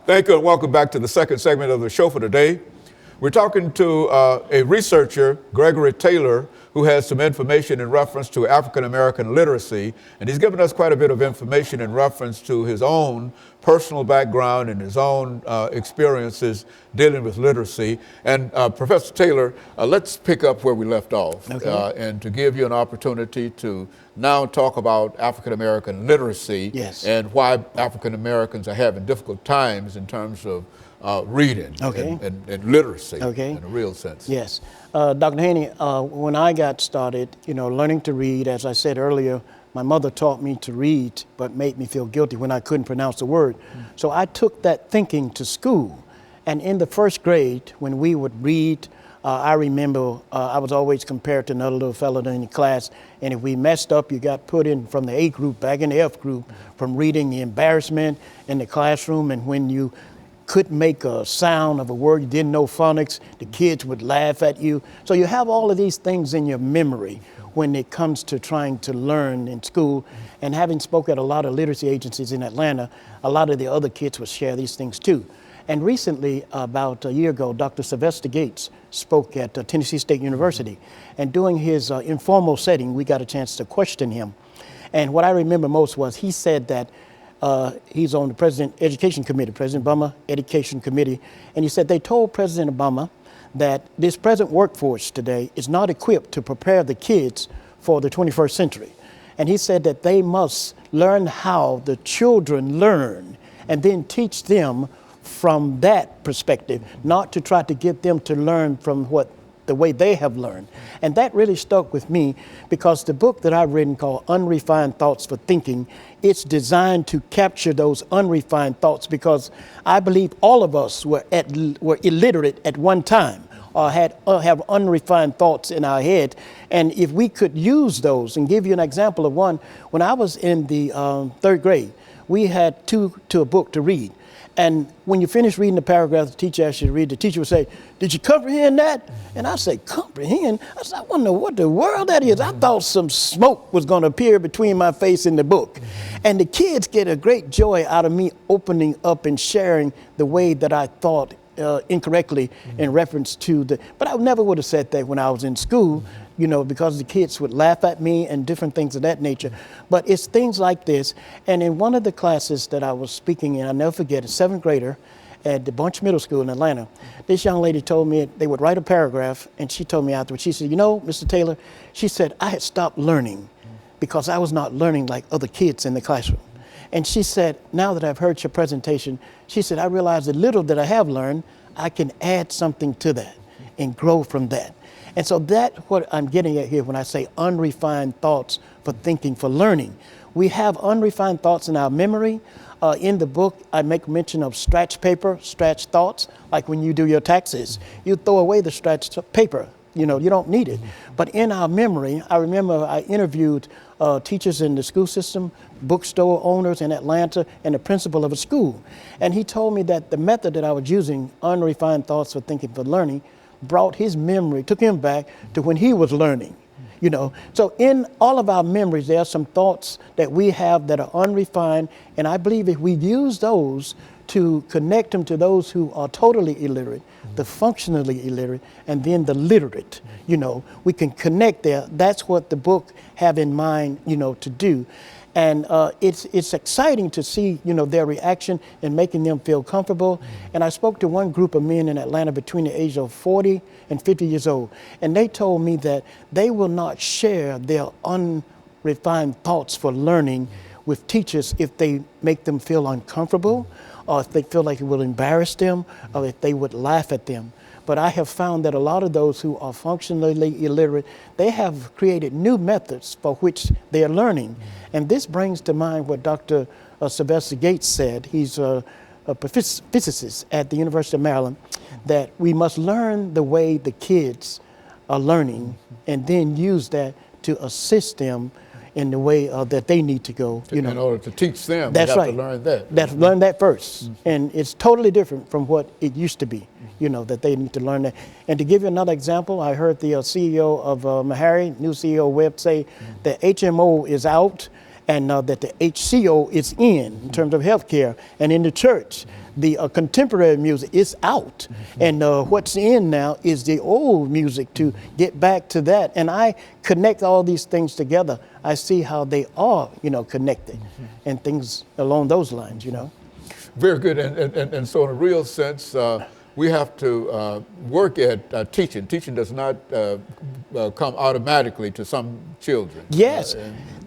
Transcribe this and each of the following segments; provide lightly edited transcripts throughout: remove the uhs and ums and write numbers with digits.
Thank you and welcome back to the second segment of the show for today. We're talking to a researcher, Gregory Taylor, who has some information in reference to African American literacy, and he's given us quite a bit of information in reference to his own personal background and his own experiences dealing with literacy. And Professor Taylor, let's pick up where we left off, and to give you an opportunity to now talk about African American literacy and why African Americans are having difficult times in terms of reading and literacy in a real sense. Yes. Dr. Haney, when I got started, learning to read, as I said earlier, my mother taught me to read, but made me feel guilty when I couldn't pronounce the word. So I took that thinking to school. And in the first grade, when we would read, I remember I was always compared to another little fellow in the class. And if we messed up, you got put in from the A group back in the F group from reading the embarrassment in the classroom. And when you couldn't make a sound of a word, you didn't know phonics, the kids would laugh at you. So you have all of these things in your memory when it comes to trying to learn in school. And having spoken at a lot of literacy agencies in Atlanta, a lot of the other kids would share these things too. And recently, about a year ago, Dr. Sylvester Gates spoke at Tennessee State University. And during his informal setting, we got a chance to question him. And what I remember most was he said that he's on the President Education Committee, President Obama Education Committee, and he said they told President Obama that this present workforce today is not equipped to prepare the kids for the 21st century. And he said that they must learn how the children learn and then teach them from that perspective, not to try to get them to learn from the way they have learned. And that really stuck with me because the book that I've written called Unrefined Thoughts for Thinking, it's designed to capture those unrefined thoughts because I believe all of us were illiterate at one time or have unrefined thoughts in our head. And if we could use those and give you an example of one, when I was in the third grade, we had two to a book to read. And when you finish reading the paragraph, the teacher asked you to read, the teacher would say, "Did you comprehend that?" And I say, "Comprehend?" I said, "I wonder what the world that is." I thought some smoke was going to appear between my face and the book. And the kids get a great joy out of me opening up and sharing the way that I thought incorrectly in reference to but I never would have said that when I was in school, because the kids would laugh at me and different things of that nature. But it's things like this. And in one of the classes that I was speaking in, I'll never forget, a seventh grader at the Bunch Middle School in Atlanta, this young lady told me they would write a paragraph, and she told me afterwards, she said, Mr. Taylor, she said, I had stopped learning because I was not learning like other kids in the classroom. And she said, now that I've heard your presentation, she said, I realize the little that I have learned, I can add something to that and grow from that. And so that's what I'm getting at here when I say unrefined thoughts for thinking, for learning. We have unrefined thoughts in our memory. In the book, I make mention of scratch paper, scratch thoughts, like when you do your taxes. You throw away the scratch paper. You don't need it. But in our memory, I remember I interviewed teachers in the school system, bookstore owners in Atlanta, and the principal of a school. And he told me that the method that I was using, unrefined thoughts for thinking, for learning, brought his memory, took him back to when he was learning. So in all of our memories, there are some thoughts that we have that are unrefined. And I believe if we use those to connect them to those who are totally illiterate, the functionally illiterate, and then the literate, we can connect there. That's what the book have in mind, to do. And it's exciting to see, their reaction and making them feel comfortable. And I spoke to one group of men in Atlanta between the age of 40 and 50 years old. And they told me that they will not share their unrefined thoughts for learning with teachers if they make them feel uncomfortable, or if they feel like it will embarrass them, or if they would laugh at them. But I have found that a lot of those who are functionally illiterate, they have created new methods for which they are learning. And this brings to mind what Dr. Sylvester Gates said. He's a physicist at the University of Maryland, that we must learn the way the kids are learning and then use that to assist them in the way that they need to go. In order to teach them, that's you have right. to learn that. That's learn that first. And it's totally different from what it used to be, that they need to learn that. And to give you another example, I heard the CEO of Mahari, new CEO of Web, say that HMO is out and that the HCO is in terms of healthcare, and in the church, the contemporary music is out, and what's in now is the old music to get back to that. And I connect all these things together. I see how they are, connected, and things along those lines, Very good. And so, in a real sense, we have to work at teaching. Teaching does not come automatically to some children. Yes,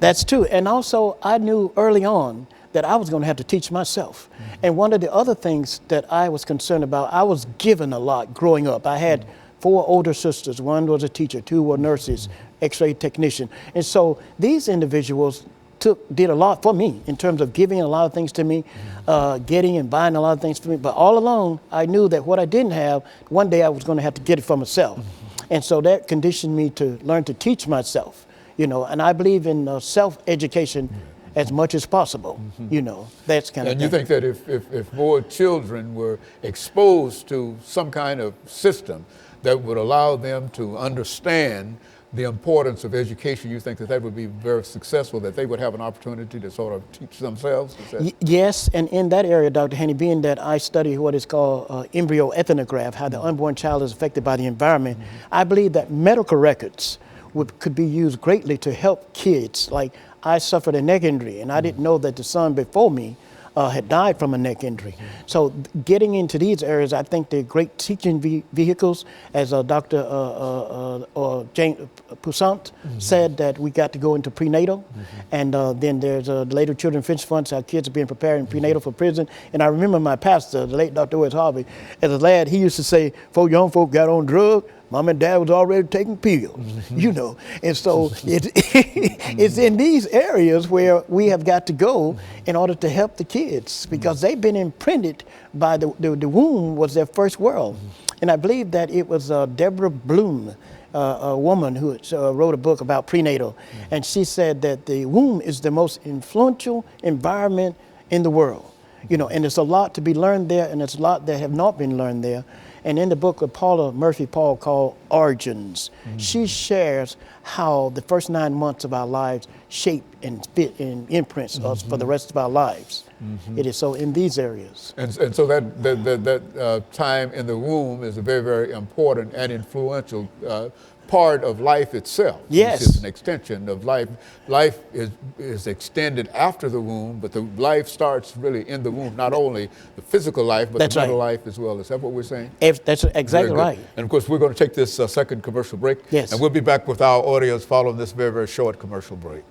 that's true. And also, I knew early on that I was going to have to teach myself. And one of the other things that I was concerned about, I was given a lot growing up. I had 4 older sisters. One was a teacher, 2 were nurses, x-ray technician. And so these individuals did a lot for me in terms of giving a lot of things to me, getting and buying a lot of things for me. But all along, I knew that what I didn't have, one day I was going to have to get it for myself. And so that conditioned me to learn to teach myself, and I believe in self-education as much as possible, that's kind of And you think that if more children were exposed to some kind of system that would allow them to understand the importance of education, you think that would be very successful, that they would have an opportunity to sort of teach themselves? Yes, and in that area, Dr. Haney, being that I study what is called embryo ethnograph, how the unborn child is affected by the environment, I believe that medical records could be used greatly to help kids. Like, I suffered a neck injury, and I didn't know that the son before me had died from a neck injury. So getting into these areas, I think they're great teaching vehicles. As Dr. Jane Poussant said, that we got to go into prenatal. And then there's later children finch funds, how kids are being prepared in prenatal for prison. And I remember my pastor, the late Dr. Wes Harvey, as a lad, he used to say, before young folk got on drugs, Mom and Dad was already taking pills, And so it's in these areas where we have got to go in order to help the kids, because they've been imprinted by the womb was their first world. And I believe that it was Deborah Bloom, a woman who wrote a book about prenatal. And she said that the womb is the most influential environment in the world. And there's a lot to be learned there, and there's a lot that have not been learned there. And in the book of Paula Murphy Paul called Origins, she shares how the first 9 months of our lives shape and fit and imprints us for the rest of our lives. It is so in these areas. And so that time in the womb is a very, very important and influential part of life itself. Yes. It's an extension of life. Life is extended after the womb, but the life starts really in the womb, not only the physical life, but That's the mental right. life as well. Is that what we're saying? That's exactly right. And of course, we're going to take this second commercial break. Yes. And we'll be back with our audience following this very, very short commercial break.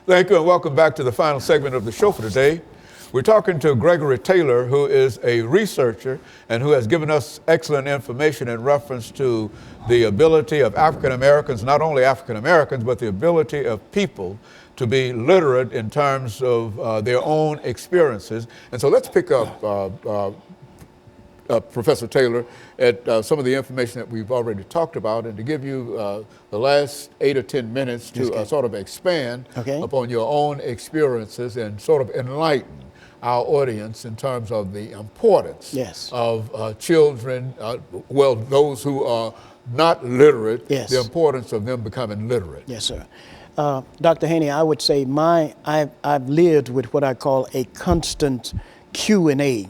Thank you, and welcome back to the final segment of the show for today. We're talking to Gregory Taylor, who is a researcher and who has given us excellent information in reference to the ability of African Americans, not only African Americans, but the ability of people to be literate in terms of their own experiences. And so let's pick up, Professor Taylor, at some of the information that we've already talked about, and to give you the last 8 or 10 minutes to sort of expand upon your own experiences and sort of enlighten our audience in terms of the importance of children, well, those who are not literate, the importance of them becoming literate. Yes, sir. Dr. Haney, I would say I've lived with what I call a constant Q&A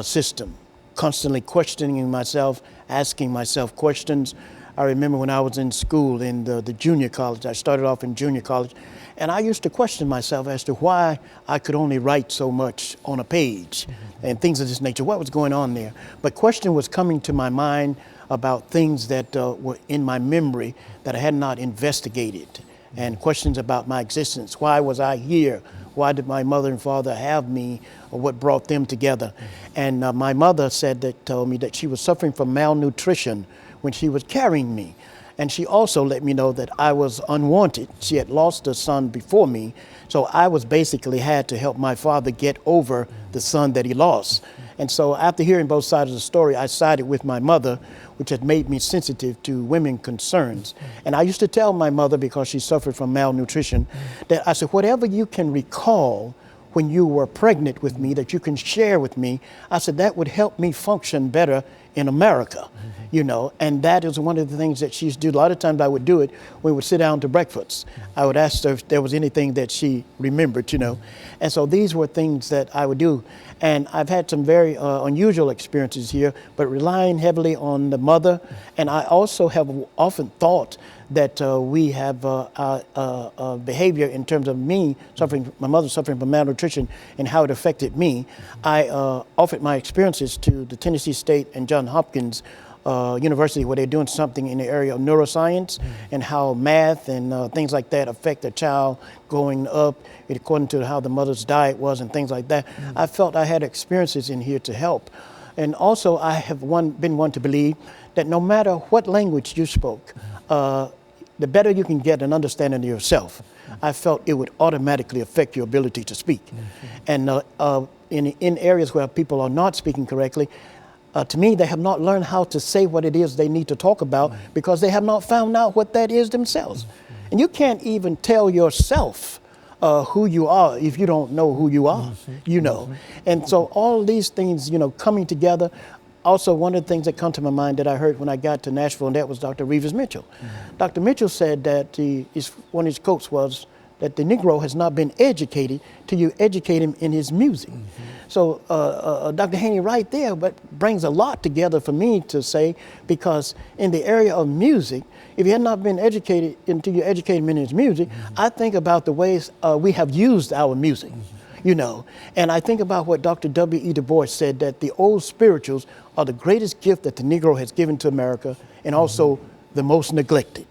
system, constantly questioning myself, asking myself questions. I remember when I was in school in the junior college, I started off in junior college, and I used to question myself as to why I could only write so much on a page and things of this nature. What was going on there? But question was coming to my mind about things that were in my memory that I had not investigated, and questions about my existence. Why was I here? Why did my mother and father have me, or what brought them together? And my mother told me that she was suffering from malnutrition when she was carrying me. And she also let me know that I was unwanted. She had lost a son before me, so I was basically had to help my father get over the son that he lost. And so after hearing both sides of the story, I sided with my mother, which had made me sensitive to women concerns. And I used to tell my mother, because she suffered from malnutrition, that I said, whatever you can recall when you were pregnant with me that you can share with me, I said, that would help me function better in America, you know, and that is one of the things that she used to do. A lot of times I would do it when we would sit down to breakfast. I would ask her if there was anything that she remembered, you know. And so these were things that I would do. And I've had some very unusual experiences here, but relying heavily on the mother. And I also have often thought that we have behavior in terms of me suffering, my mother suffering from malnutrition and how it affected me. I offered my experiences to the Tennessee State and Johns Hopkins University, where they're doing something in the area of neuroscience and how math and things like that affect a child growing up according to how the mother's diet was and things like that. I felt I had experiences in here to help. And also I have been one to believe that no matter what language you spoke, the better you can get an understanding of yourself, I felt it would automatically affect your ability to speak. And in areas where people are not speaking correctly, to me, they have not learned how to say what it is they need to talk about because they have not found out what that is themselves. And you can't even tell yourself who you are if you don't know who you are, you know. And so all these things, you know, coming together. Also, one of the things that come to my mind that I heard when I got to Nashville, and that was Dr. Reeves Mitchell. Dr. Mitchell said that one of his quotes was that the Negro has not been educated till you educate him in his music. So Dr. Haney right there brings a lot together for me to say, because in the area of music, if he had not been educated until you educate him in his music, I think about the ways we have used our music. You know, and I think about what Dr. W.E. Du Bois said, that the old spirituals are the greatest gift that the Negro has given to America, and also the most neglected.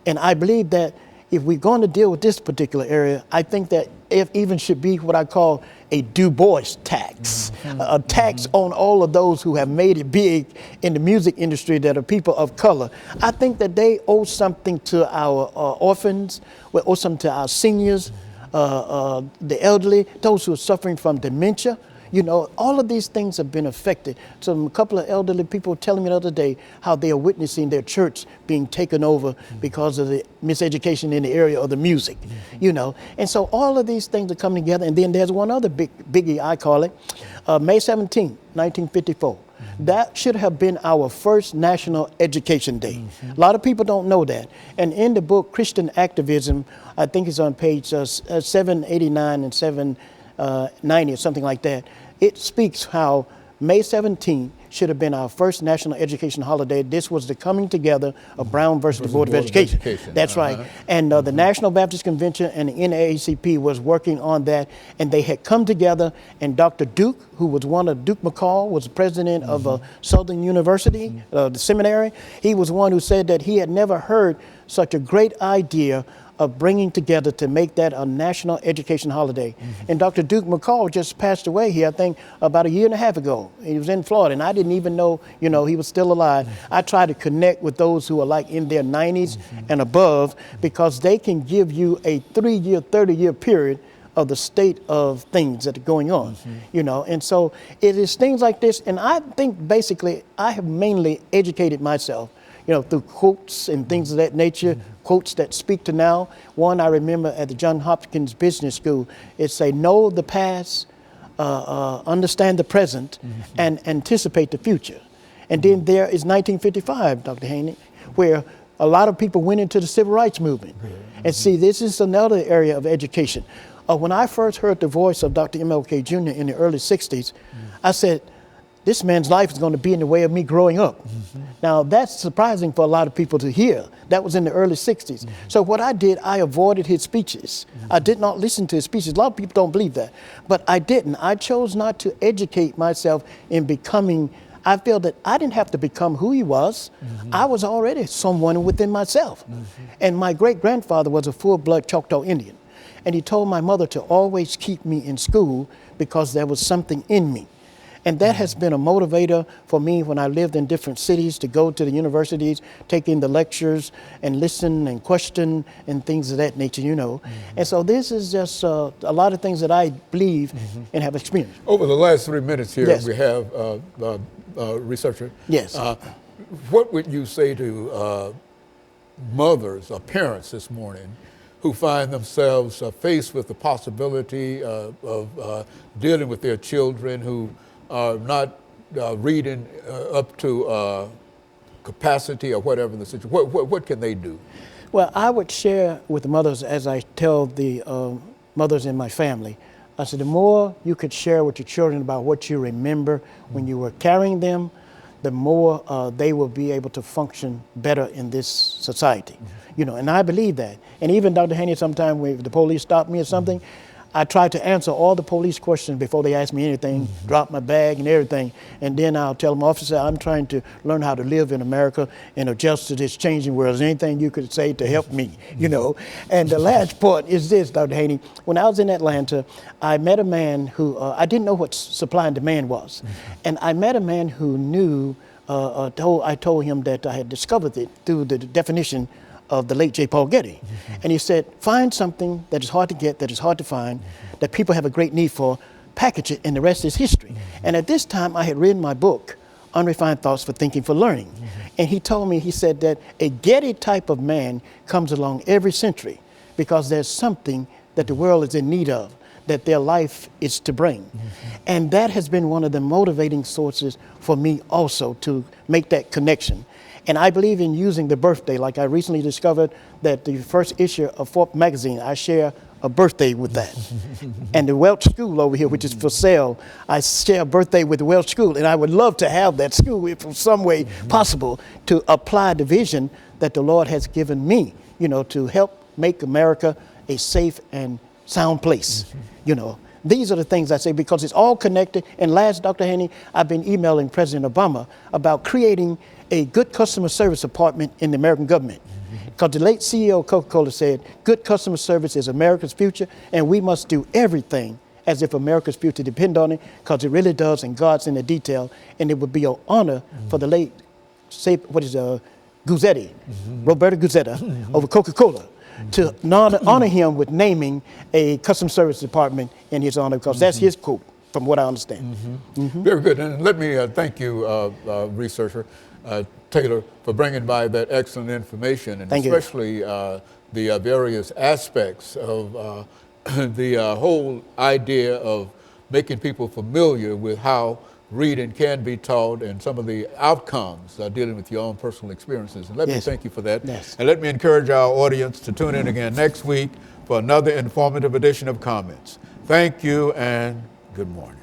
And I believe that if we're going to deal with this particular area, I think that it even should be what I call a Du Bois tax, a tax on all of those who have made it big in the music industry that are people of color. I think that they owe something to our orphans, we owe something to our seniors, the elderly, those who are suffering from dementia. You know, all of these things have been affected. So a couple of elderly people were telling me the other day how they are witnessing their church being taken over because of the miseducation in the area of the music, you know. And so all of these things are coming together. And then there's one other biggie, I call it, May 17, 1954. That should have been our first National Education Day. A lot of people don't know that. And in the book, Christian Activism, I think it's on page 789 and 790 or something like that, it speaks how May 17 should have been our first national education holiday. This was the coming together of Brown versus the Board of Education. That's right. And the National Baptist Convention and the NAACP was working on that, and they had come together, and Dr. Duke, who was Duke McCall, was the president of Southern University, the seminary. He was one who said that he had never heard such a great idea of bringing together to make that a national education holiday. And Dr. Duke McCall just passed away here, I think, about a year and a half ago. He was in Florida, and I didn't even know, he was still alive. I try to connect with those who are like in their 90s and above, because they can give you a 3-year, 30-year period of the state of things that are going on, and so it is things like this. And I think basically I have mainly educated myself, through quotes and things of that nature, quotes that speak to now. One I remember at the Johns Hopkins Business School, it say, know the past, understand the present, and anticipate the future. And then there is 1955, Dr. Haney, where a lot of people went into the civil rights movement. And see, this is another area of education. When I first heard the voice of Dr. MLK Jr. in the early 60s, I said, this man's life is going to be in the way of me growing up. Now, that's surprising for a lot of people to hear. That was in the early 60s. So what I did, I avoided his speeches. I did not listen to his speeches. A lot of people don't believe that. But I didn't. I chose not to educate myself in becoming. I feel that I didn't have to become who he was. I was already someone within myself. And my great-grandfather was a full-blood Choctaw Indian. And he told my mother to always keep me in school because there was something in me. And that has been a motivator for me when I lived in different cities to go to the universities, take in the lectures and listen and question and things of that nature, And so this is just a lot of things that I believe and have experienced. Over the last 3 minutes here, Yes. we have researcher. Yes. What would you say to mothers or parents this morning who find themselves faced with the possibility of dealing with their children who are not reading up to capacity or whatever the situation? What can they do? Well, I would share with the mothers, as I tell the mothers in my family, I said, the more you could share with your children about what you remember when you were carrying them, the more they will be able to function better in this society. And I believe that. And even Dr. Haney, sometimes when the police stop me or something, I try to answer all the police questions before they ask me anything, drop my bag and everything. And then I'll tell them, officer, I'm trying to learn how to live in America and adjust to this changing world. Is there anything you could say to help me, And the last part is this, Dr. Haney. When I was in Atlanta, I met a man who, I didn't know what supply and demand was. And I met a man who knew, I told him that I had discovered it through the definition of the late J. Paul Getty. And he said, find something that is hard to get, that is hard to find, that people have a great need for, package it, and the rest is history. And at this time, I had written my book, Unrefined Thoughts for Thinking for Learning. And he told me, he said that a Getty type of man comes along every century because there's something that the world is in need of, that their life is to bring. And that has been one of the motivating sources for me also to make that connection. And I believe in using the birthday. Like I recently discovered that the first issue of Forbes magazine, I share a birthday with that. And the Welch School over here, which is for sale, I share a birthday with the Welch School. And I would love to have that school, if in some way possible, to apply the vision that the Lord has given me, to help make America a safe and sound place, These are the things I say because it's all connected. And last, Dr. Haney, I've been emailing President Obama about creating a good customer service department in the American government. Because the late CEO of Coca-Cola said, good customer service is America's future, and we must do everything as if America's future depend on it, because it really does, and God's in the detail. And it would be an honor for the late, Guzzetti, Roberto Guzzetta, over Coca-Cola, to honor him with naming a customer service department in his honor, because that's his quote, from what I understand. Very good. And let me thank you, researcher Taylor, for bringing by that excellent information, and Thank especially the various aspects of the whole idea of making people familiar with how reading can be taught and some of the outcomes dealing with your own personal experiences. And let me thank you for that. Yes. And let me encourage our audience to tune in again next week for another informative edition of Comments. Thank you and good morning.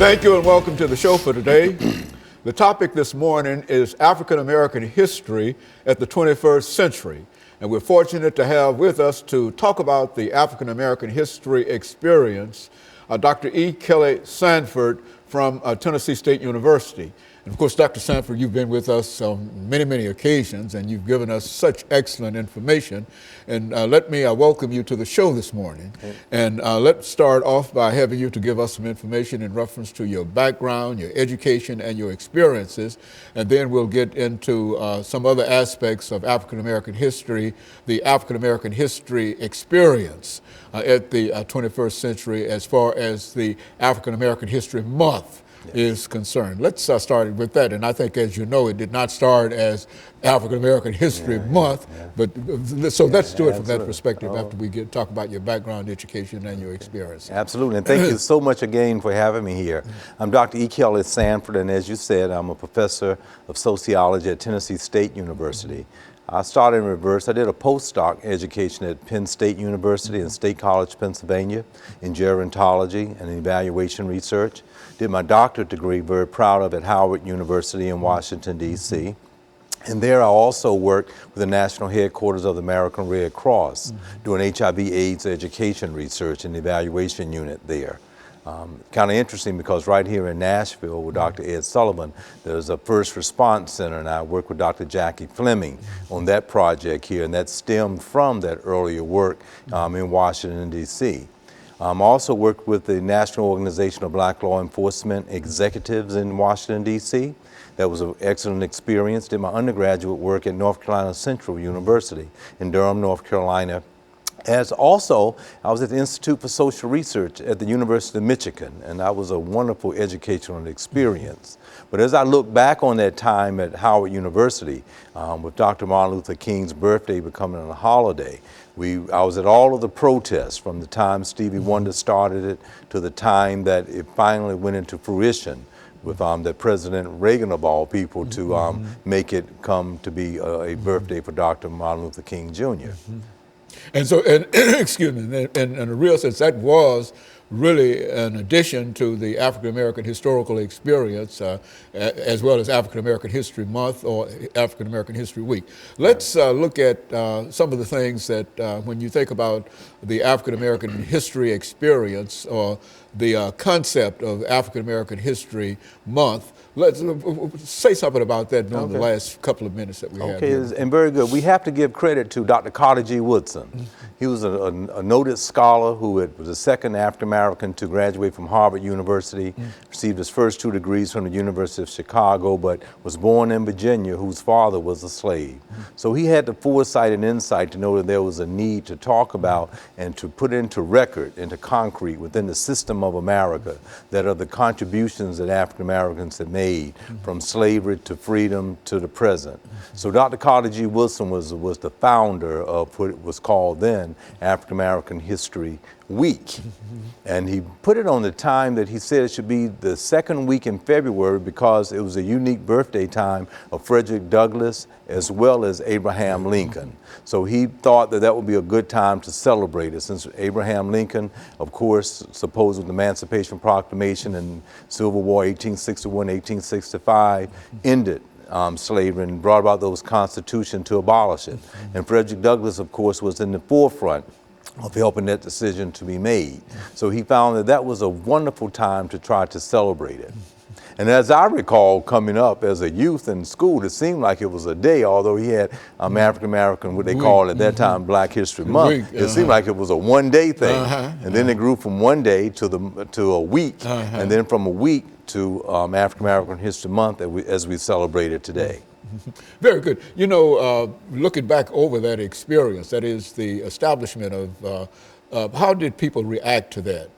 Thank you and welcome to the show for today. The topic this morning is African American history at the 21st century. And we're fortunate to have with us to talk about the African American history experience, Dr. EKSanford from Tennessee State University. And of course, Dr. Sanford, you've been with us on many, many occasions, and you've given us such excellent information. And let me welcome you to the show this morning. And let's start off by having you to give us some information in reference to your background, your education, and your experiences. And then we'll get into some other aspects of African American history, the African American history experience at the 21st century as far as the African American History Month is concerned. Let's start with that. And I think, as you know, it did not start as African American History Month, but so let's do it from that perspective after we talk about your background, education, and your experience. Absolutely, and thank you so much again for having me here. I'm Dr. EKSanford, and as you said, I'm a professor of sociology at Tennessee State University. I started in reverse. I did a postdoc education at Penn State University and State College, Pennsylvania, in gerontology and evaluation research. Did my doctorate degree, very proud of, at Howard University in Washington, D.C. And there I also worked with the national headquarters of the American Red Cross, doing HIV/AIDS education research and evaluation unit there. Kind of interesting because right here in Nashville with Dr. Ed Sullivan, there's a first response center, and I work with Dr. Jackie Fleming on that project here, and that stemmed from that earlier work in Washington, D.C. I also worked with the National Organization of Black Law Enforcement Executives in Washington, D.C. That was an excellent experience. Did my undergraduate work at North Carolina Central University in Durham, North Carolina. As also, I was at the Institute for Social Research at the University of Michigan, and that was a wonderful educational experience. But as I look back on that time at Howard University, with Dr. Martin Luther King's birthday becoming a holiday, I was at all of the protests from the time Stevie Wonder started it to the time that it finally went into fruition with that President Reagan of all people to make it come to be a birthday for Dr. Martin Luther King Jr. And so, excuse me, in a real sense, that was really an addition to the African American historical experience, as well as African American History Month or African American History Week. Let's look at some of the things that, when you think about the African American history experience or the concept of African American History Month, let's say something about that during the last couple of minutes that we have. Okay, and very good. We have to give credit to Dr. Carter G. Woodson. He was a noted scholar who was the second African American to graduate from Harvard University, received his first 2 degrees from the University of Chicago, but was born in Virginia, whose father was a slave. So he had the foresight and insight to know that there was a need to talk about and to put into record, into concrete within the system of America, that are the contributions that African Americans have made from slavery to freedom to the present. So Dr. Carter G. Woodson was the founder of what was called then African American History Week. And he put it on the time that he said it should be the second week in February because it was a unique birthday time of Frederick Douglass as well as Abraham Lincoln. So he thought that that would be a good time to celebrate it, since Abraham Lincoln, of course, supposed with the Emancipation Proclamation and Civil War 1861-1865, ended slavery and brought about those constitutions to abolish it. And Frederick Douglass, of course, was in the forefront of helping that decision to be made. So he found that that was a wonderful time to try to celebrate it. And as I recall coming up as a youth in school, it seemed like it was a day, although he had African American, what they called at that time Black History Month. It seemed like it was a one-day thing. And then it grew from one day to a week, and then from a week to African American History Month as we celebrate it today. Very good. You know, looking back over that experience, that is the establishment of, how did people react to that?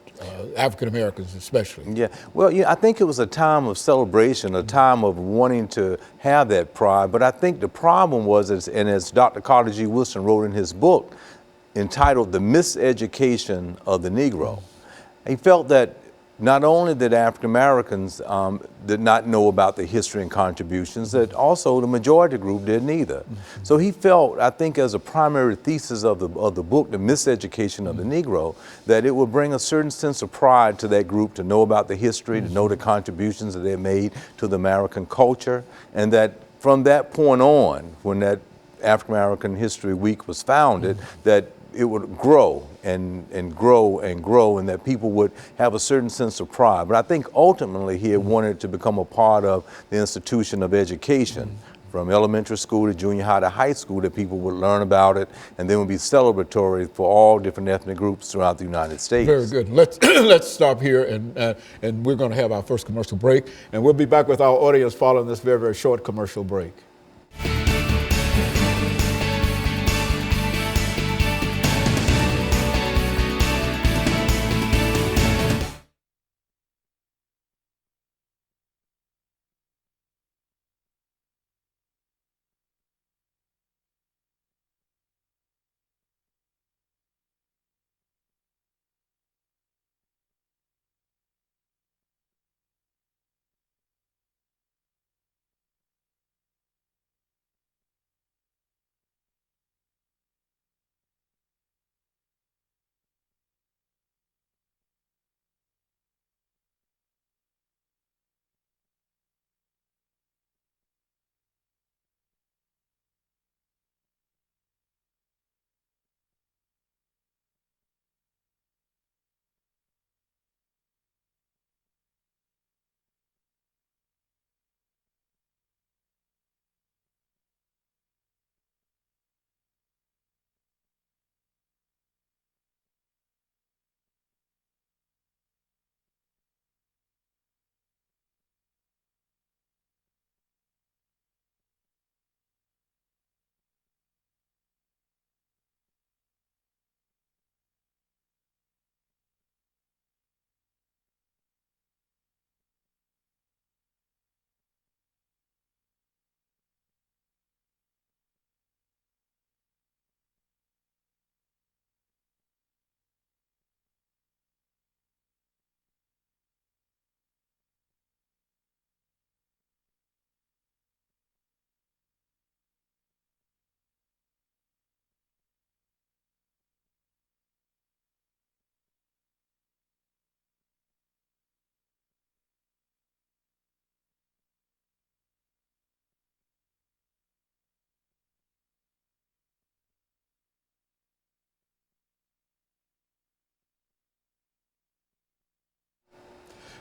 African Americans especially. Yeah, well, I think it was a time of celebration, a time of wanting to have that pride, but I think the problem was, and as Dr. Carter G. Woodson wrote in his book entitled The Miseducation of the Negro, he felt that not only did African Americans did not know about the history and contributions, that also the majority group didn't either. So he felt, I think, as a primary thesis of the book, The Miseducation of the Negro, that it would bring a certain sense of pride to that group to know about the history, to know the contributions that they made to the American culture, and that from that point on, when that African American History Week was founded, that it would grow and grow and grow, and that people would have a certain sense of pride. But I think ultimately he had wanted to become a part of the institution of education, from elementary school to junior high to high school, that people would learn about it, and then would be celebratory for all different ethnic groups throughout the United States. Very good. Let's stop here, and we're going to have our first commercial break, and we'll be back with our audience following this very, very short commercial break.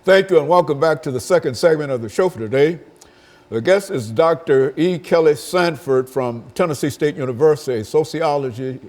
Thank you, and welcome back to the second segment of the show for today. The guest is Dr. EKSanford from Tennessee State University, a sociologist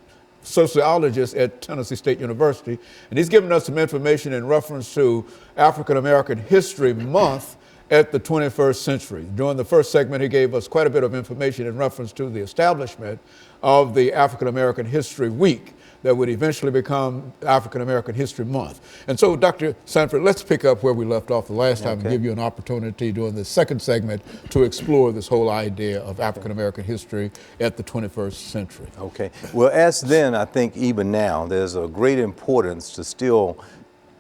at Tennessee State University, and he's given us some information in reference to African American History Month at the 21st century. During the first segment, he gave us quite a bit of information in reference to the establishment of the African American History Week that would eventually become African American History Month. And so, Dr. Sanford, let's pick up where we left off the last time and give you an opportunity during the second segment to explore this whole idea of African American history at the 21st century. Okay. Well, as then, I think even now, there's a great importance to still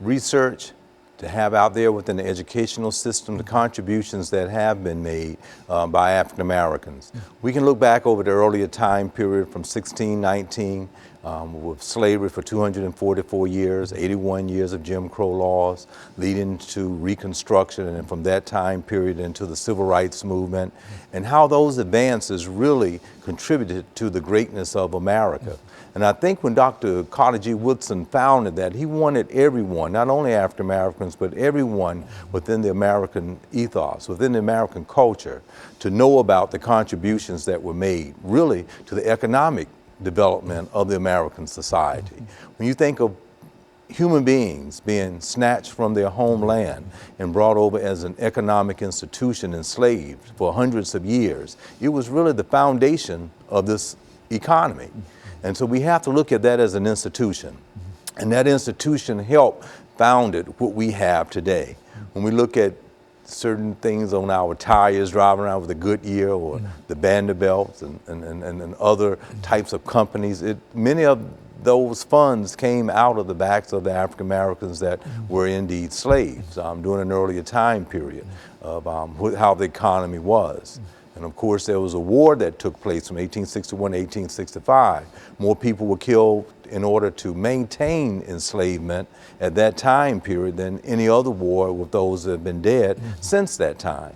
research, to have out there within the educational system the contributions that have been made by African Americans. We can look back over the earlier time period from 1619 with slavery for 244 years, 81 years of Jim Crow laws, leading to Reconstruction, and then from that time period into the Civil Rights Movement, and how those advances really contributed to the greatness of America. And I think when Dr. Carter G. Woodson founded that, he wanted everyone, not only African Americans, but everyone within the American ethos, within the American culture, to know about the contributions that were made, really, to the economic development of the American society. When you think of human beings being snatched from their homeland and brought over as an economic institution, enslaved for hundreds of years, it was really the foundation of this economy. And so we have to look at that as an institution. And that institution helped founded what we have today. When we look at certain things on our tires, driving around with the Goodyear or the Vanderbilts and other types of companies. Many of those funds came out of the backs of the African Americans that were indeed slaves during an earlier time period of how the economy was. And of course, there was a war that took place from 1861 to 1865. More people were killed in order to maintain enslavement at that time period than any other war with those that have been dead since that time.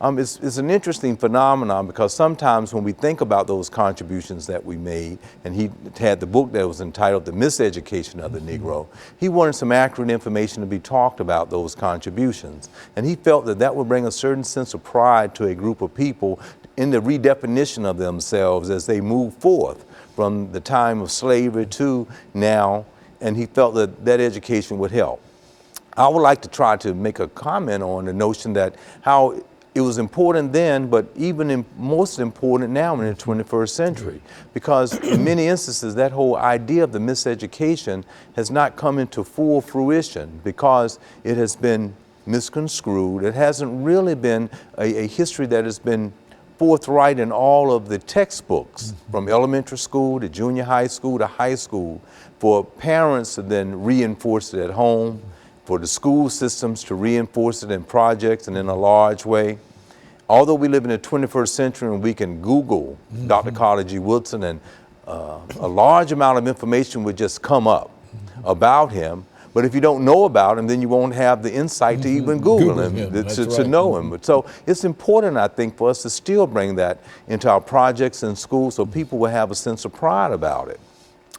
It's an interesting phenomenon because sometimes when we think about those contributions that we made, and he had the book that was entitled The Miseducation of the Negro, he wanted some accurate information to be talked about those contributions. And he felt that that would bring a certain sense of pride to a group of people in the redefinition of themselves as they move forth from the time of slavery to now, and he felt that that education would help. I would like to try to make a comment on the notion that how it was important then, but even most important now in the 21st century, because in many instances that whole idea of the miseducation has not come into full fruition because it has been misconstrued. It hasn't really been a history that has been forthright in all of the textbooks, from elementary school to junior high school to high school, for parents to then reinforce it at home, for the school systems to reinforce it in projects and in a large way. Although we live in the 21st century and we can Google Dr. Carter G. Woodson and a large amount of information would just come up about him, but if you don't know about him, then you won't have the insight to even Google him, to know him. But so it's important, I think, for us to still bring that into our projects in schools so people will have a sense of pride about it.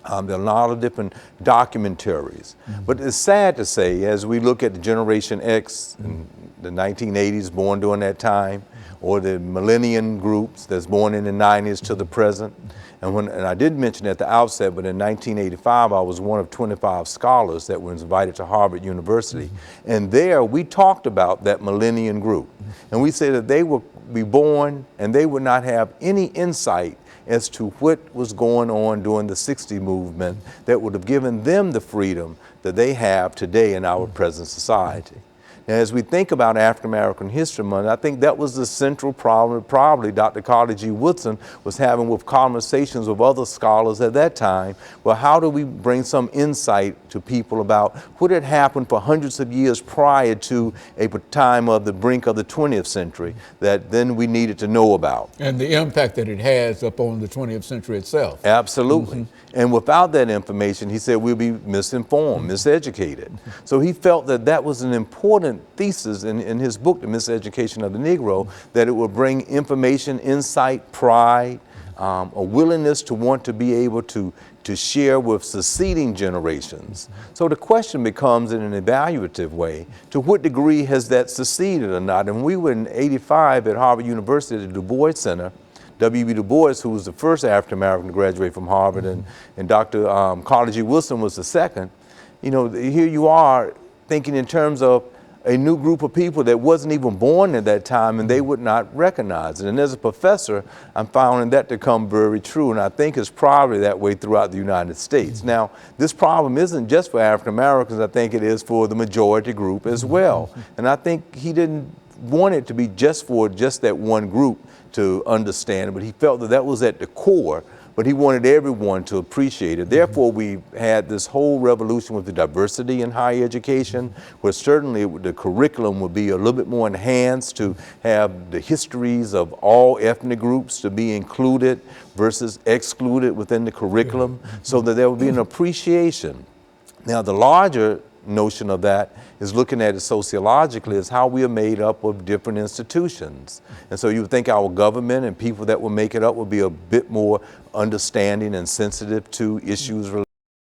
There are a lot of different documentaries. But it's sad to say, as we look at the Generation X in the 1980s, born during that time, or the millennium groups that's born in the 90s to the present. And I did mention at the outset, but in 1985, I was one of 25 scholars that were invited to Harvard University. And there we talked about that millennium group. And we said that they would be born and they would not have any insight as to what was going on during the '60s movement that would have given them the freedom that they have today in our present society. Now, as we think about African American History Month, I think that was the central problem probably Dr. Carter G. Woodson was having with conversations with other scholars at that time. Well, how do we bring some insight to people about what had happened for hundreds of years prior to a time of the brink of the 20th century that then we needed to know about? And the impact that it has upon the 20th century itself. Absolutely. And without that information, he said we'll be misinformed, miseducated. So he felt that that was an important thesis in his book, The Miseducation of the Negro, that it would bring information, insight, pride, a willingness to want to be able to share with succeeding generations. So the question becomes, in an evaluative way, to what degree has that succeeded or not? And we were in '85 at Harvard University at the Du Bois Center. W.B. Du Bois, who was the first African-American to graduate from Harvard, and Dr. Carter G. Woodson was the second. You know, here you are thinking in terms of a new group of people that wasn't even born at that time and they would not recognize it. And as a professor, I'm finding that to come very true, and I think it's probably that way throughout the United States. Now, this problem isn't just for African Americans, I think it is for the majority group as well. And I think he didn't want it to be just for just that one group to understand it, but he felt that that was at the core, but he wanted everyone to appreciate it. Therefore, we had this whole revolution with the diversity in higher education, where certainly the curriculum would be a little bit more enhanced to have the histories of all ethnic groups to be included versus excluded within the curriculum, so that there would be an appreciation. Now, the larger notion of that is looking at it sociologically as how we are made up of different institutions. And so you would think our government and people that will make it up will be a bit more understanding and sensitive to issues related